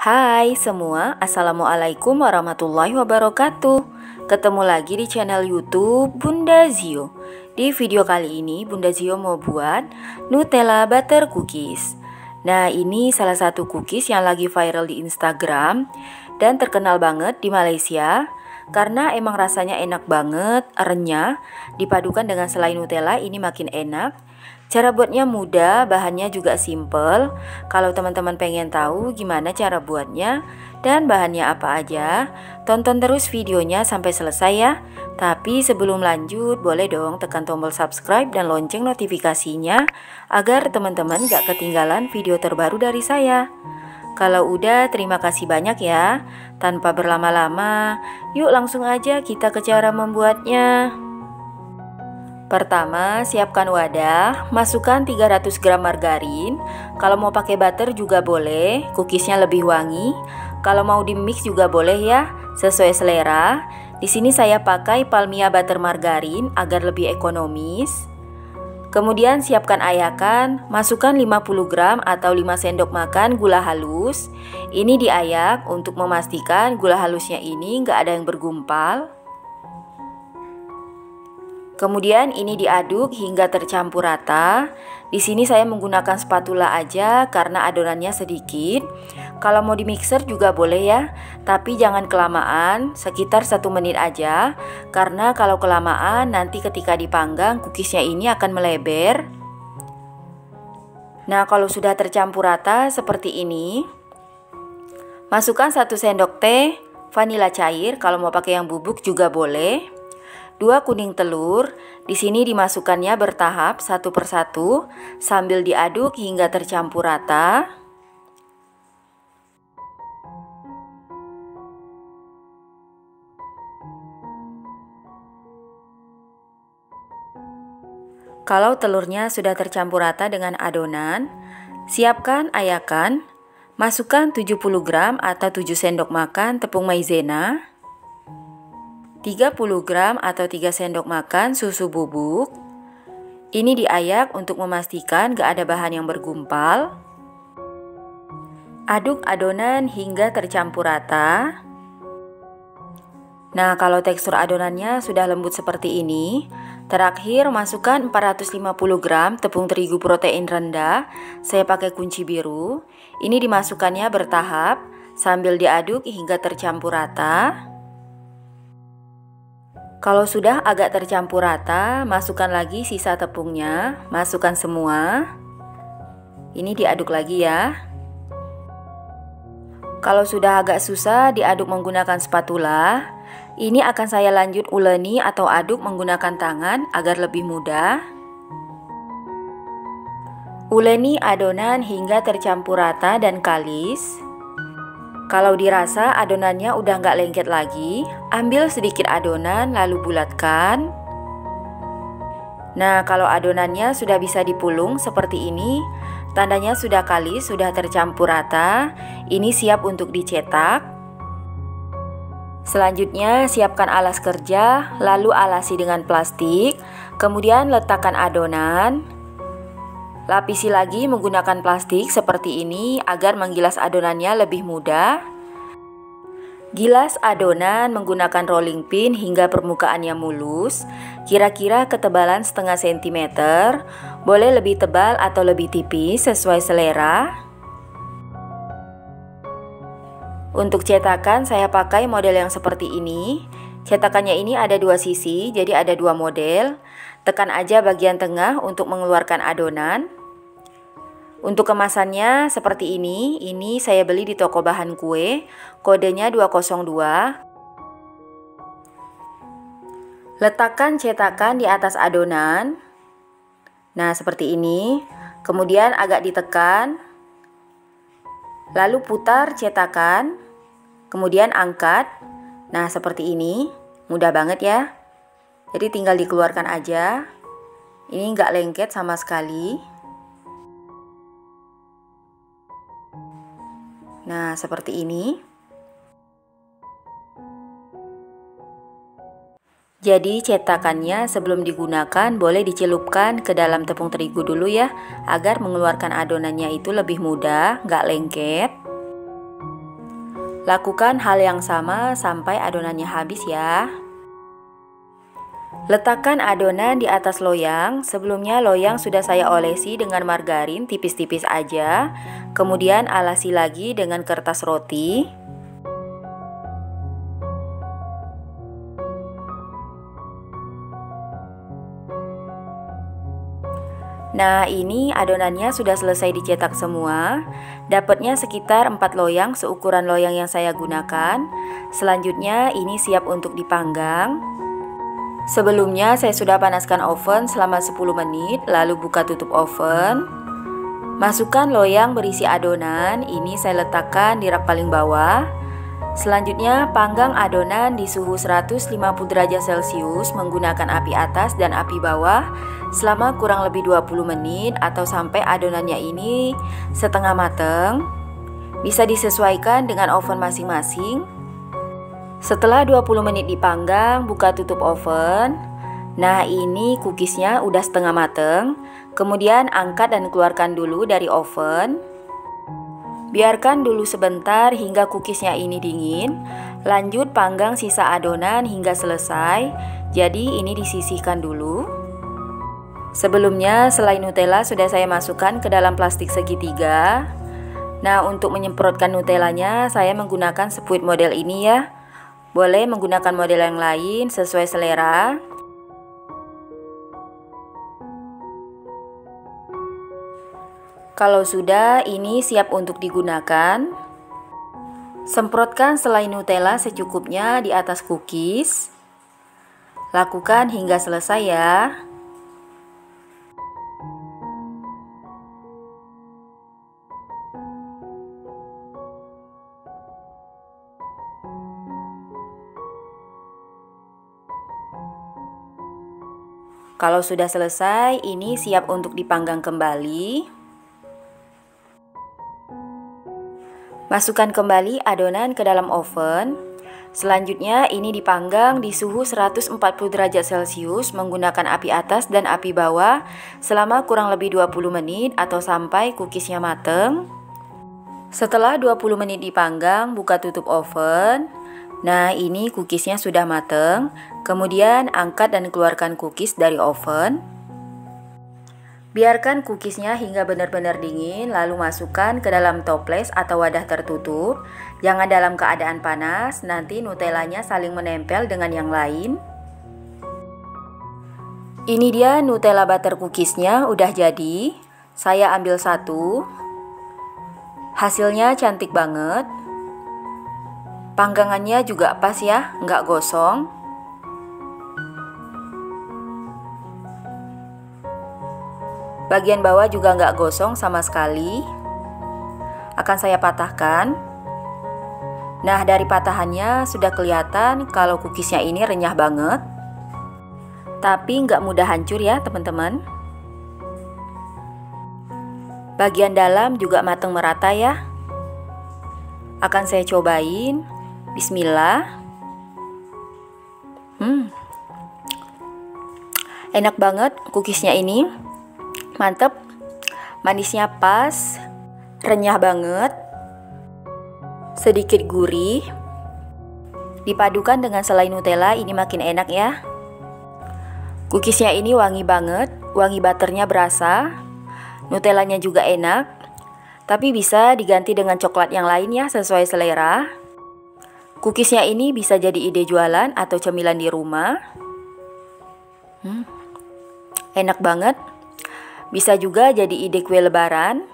Hai semua, Assalamualaikum warahmatullahi wabarakatuh. Ketemu lagi di channel YouTube Bunda Zio. Di video kali ini Bunda Zio mau buat Nutella Butter Cookies. Nah, ini salah satu cookies yang lagi viral di Instagram dan terkenal banget di Malaysia karena emang rasanya enak banget, renyah, dipadukan dengan selai Nutella ini makin enak. Cara buatnya mudah, bahannya juga simple. Kalau teman-teman pengen tahu gimana cara buatnya dan bahannya apa aja, tonton terus videonya sampai selesai ya. Tapi sebelum lanjut, boleh dong tekan tombol subscribe dan lonceng notifikasinya agar teman-teman gak ketinggalan video terbaru dari saya. Kalau udah, terima kasih banyak ya. Tanpa berlama-lama, yuk langsung aja kita ke cara membuatnya. Pertama, siapkan wadah, masukkan 300 gram margarin. Kalau mau pakai butter juga boleh, cookiesnya lebih wangi. Kalau mau di mix juga boleh ya, sesuai selera. Di sini saya pakai Palmia butter margarin agar lebih ekonomis. Kemudian siapkan ayakan, masukkan 50 gram atau 5 sendok makan gula halus. Ini diayak untuk memastikan gula halusnya ini nggak ada yang bergumpal. Kemudian ini diaduk hingga tercampur rata. Di sini saya menggunakan spatula aja karena adonannya sedikit. Kalau mau di mixer juga boleh ya, tapi jangan kelamaan, sekitar 1 menit aja. Karena kalau kelamaan nanti ketika dipanggang cookiesnya ini akan melebar. Nah, kalau sudah tercampur rata seperti ini, masukkan 1 sendok teh vanila cair. Kalau mau pakai yang bubuk juga boleh. 2 kuning telur, di sini dimasukkannya bertahap satu persatu sambil diaduk hingga tercampur rata. Kalau telurnya sudah tercampur rata dengan adonan, siapkan ayakan, masukkan 70 gram atau 7 sendok makan tepung maizena, 30 gram atau 3 sendok makan susu bubuk. Ini diayak untuk memastikan gak ada bahan yang bergumpal. Aduk adonan hingga tercampur rata. Nah, kalau tekstur adonannya sudah lembut seperti ini, terakhir masukkan 450 gram tepung terigu protein rendah. Saya pakai kunci biru. Ini dimasukkannya bertahap sambil diaduk hingga tercampur rata. Kalau sudah agak tercampur rata, masukkan lagi sisa tepungnya, masukkan semua. Ini diaduk lagi ya. Kalau sudah agak susah diaduk menggunakan spatula, ini akan saya lanjut uleni atau aduk menggunakan tangan agar lebih mudah. Uleni adonan hingga tercampur rata dan kalis. Kalau dirasa adonannya udah nggak lengket lagi, ambil sedikit adonan lalu bulatkan. Nah, kalau adonannya sudah bisa dipulung seperti ini, tandanya sudah kalis, sudah tercampur rata. Ini siap untuk dicetak. Selanjutnya siapkan alas kerja, lalu alasi dengan plastik. Kemudian letakkan adonan. Lapisi lagi menggunakan plastik seperti ini agar menggilas adonannya lebih mudah. Gilas adonan menggunakan rolling pin hingga permukaannya mulus, kira-kira ketebalan setengah sentimeter, boleh lebih tebal atau lebih tipis sesuai selera. Untuk cetakan saya pakai model yang seperti ini. Cetakannya ini ada 2 sisi, jadi ada 2 model. Tekan aja bagian tengah untuk mengeluarkan adonan. Untuk kemasannya seperti ini saya beli di toko bahan kue, kodenya 202. Letakkan cetakan di atas adonan. Nah, seperti ini. Kemudian agak ditekan. Lalu putar cetakan. Kemudian angkat. Nah, seperti ini. Mudah banget ya. Jadi tinggal dikeluarkan aja. Ini nggak lengket sama sekali. Nah, seperti ini. Jadi cetakannya sebelum digunakan boleh dicelupkan ke dalam tepung terigu dulu ya, agar mengeluarkan adonannya itu lebih mudah, nggak lengket. Lakukan hal yang sama sampai adonannya habis ya. Letakkan adonan di atas loyang. Sebelumnya loyang sudah saya olesi dengan margarin tipis-tipis aja. Kemudian alasi lagi dengan kertas roti. Nah, ini adonannya sudah selesai dicetak semua. Dapatnya sekitar 4 loyang seukuran loyang yang saya gunakan. Selanjutnya ini siap untuk dipanggang. Sebelumnya saya sudah panaskan oven selama 10 menit, lalu buka tutup oven. Masukkan loyang berisi adonan, ini saya letakkan di rak paling bawah. Selanjutnya panggang adonan di suhu 150 derajat Celcius menggunakan api atas dan api bawah selama kurang lebih 20 menit atau sampai adonannya ini setengah mateng. Bisa disesuaikan dengan oven masing-masing. Setelah 20 menit dipanggang, buka tutup oven. Nah, ini cookiesnya udah setengah mateng. Kemudian angkat dan keluarkan dulu dari oven. Biarkan dulu sebentar hingga cookiesnya ini dingin. Lanjut panggang sisa adonan hingga selesai. Jadi ini disisihkan dulu. Sebelumnya selai Nutella sudah saya masukkan ke dalam plastik segitiga. Nah, untuk menyemprotkan Nutellanya saya menggunakan spuit model ini ya. Boleh menggunakan model yang lain sesuai selera. Kalau sudah, ini siap untuk digunakan. Semprotkan selai Nutella secukupnya di atas cookies. Lakukan hingga selesai ya. Kalau sudah selesai, ini siap untuk dipanggang kembali. Masukkan kembali adonan ke dalam oven. Selanjutnya ini dipanggang di suhu 140 derajat Celcius menggunakan api atas dan api bawah selama kurang lebih 20 menit atau sampai cookiesnya mateng. Setelah 20 menit dipanggang, buka tutup oven. Nah, ini cookiesnya sudah mateng. Kemudian angkat dan keluarkan cookies dari oven. Biarkan cookiesnya hingga benar-benar dingin, lalu masukkan ke dalam toples atau wadah tertutup. Jangan dalam keadaan panas, nanti Nutellanya saling menempel dengan yang lain. Ini dia Nutella butter cookiesnya udah jadi. Saya ambil satu. Hasilnya cantik banget. Panggangannya juga pas ya, nggak gosong. Bagian bawah juga nggak gosong sama sekali. Akan saya patahkan. Nah, dari patahannya sudah kelihatan kalau cookiesnya ini renyah banget. Tapi nggak mudah hancur ya teman-teman. Bagian dalam juga matang merata ya. Akan saya cobain. Bismillah. Enak banget cookiesnya ini. Mantep. Manisnya pas. Renyah banget. Sedikit gurih. Dipadukan dengan selai Nutella ini makin enak ya. Cookiesnya ini wangi banget. Wangi butternya berasa. Nutellanya juga enak. Tapi bisa diganti dengan coklat yang lain ya sesuai selera. Cookiesnya ini bisa jadi ide jualan atau cemilan di rumah. Enak banget. Bisa juga jadi ide kue lebaran.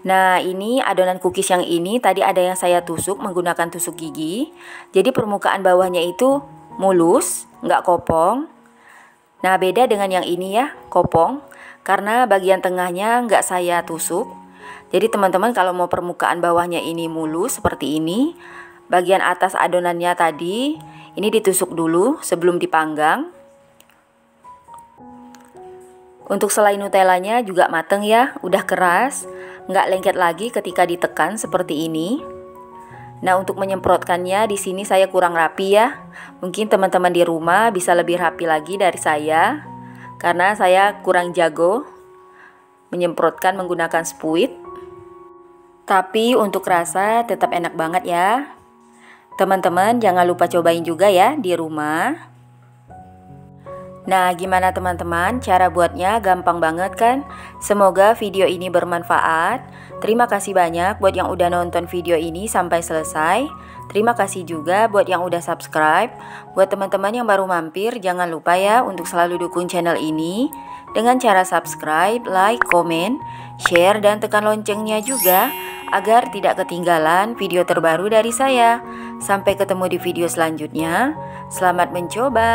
Nah, ini adonan cookies yang ini tadi ada yang saya tusuk menggunakan tusuk gigi. Jadi permukaan bawahnya itu mulus, nggak kopong. Nah, beda dengan yang ini ya, kopong. Karena bagian tengahnya nggak saya tusuk. Jadi teman-teman kalau mau permukaan bawahnya ini mulus seperti ini, bagian atas adonannya tadi ini ditusuk dulu sebelum dipanggang. Untuk selai Nutellanya juga mateng ya, udah keras, nggak lengket lagi ketika ditekan seperti ini. Nah, untuk menyemprotkannya di sini saya kurang rapi ya. Mungkin teman-teman di rumah bisa lebih rapi lagi dari saya, karena saya kurang jago menyemprotkan menggunakan spuit. Tapi untuk rasa tetap enak banget ya. Teman-teman jangan lupa cobain juga ya di rumah. Nah, gimana teman-teman? Cara buatnya gampang banget kan? Semoga video ini bermanfaat. Terima kasih banyak buat yang udah nonton video ini sampai selesai. Terima kasih juga buat yang udah subscribe. Buat teman-teman yang baru mampir, jangan lupa ya untuk selalu dukung channel ini dengan cara subscribe, like, komen, share, dan tekan loncengnya juga agar tidak ketinggalan video terbaru dari saya. Sampai ketemu di video selanjutnya. Selamat mencoba.